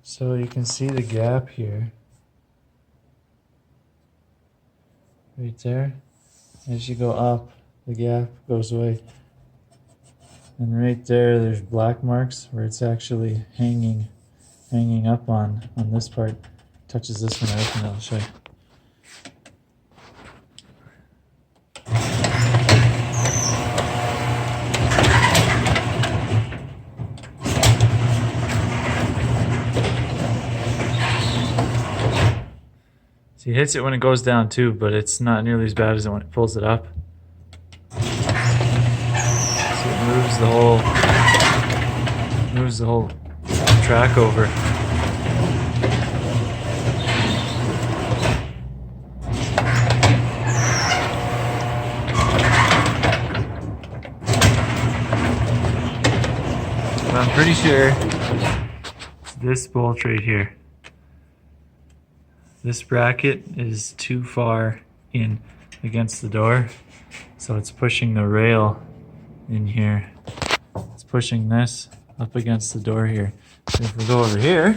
So you can see the gap here. Right there. As you go up, the gap goes away. And right there, there's black marks where it's actually hanging up on this part. Touches this one out, and I'll show you. See, it hits it when it goes down too, but it's not nearly as bad as it when it pulls it up. So it moves the whole track over. But I'm pretty sure this bolt right here. This bracket is too far in against the door, so it's pushing the rail in here. It's pushing this up against the door here. So if we go over here,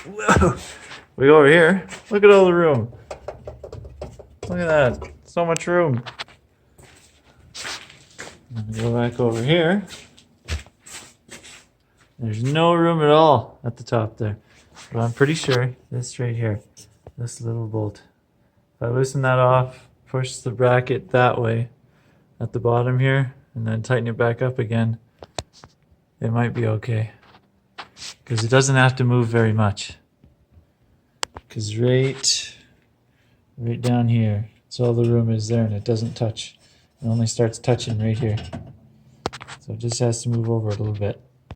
whoa, we go over here, look at all the room. Look at that, so much room. And we go back over here. There's no room at all at the top there. But I'm pretty sure this right here, this little bolt, if I loosen that off, push the bracket that way at the bottom here, and then tighten it back up again, it might be okay. Because it doesn't have to move very much. Because right down here, that's all the room is there, and it doesn't touch. It only starts touching right here. So it just has to move over a little bit.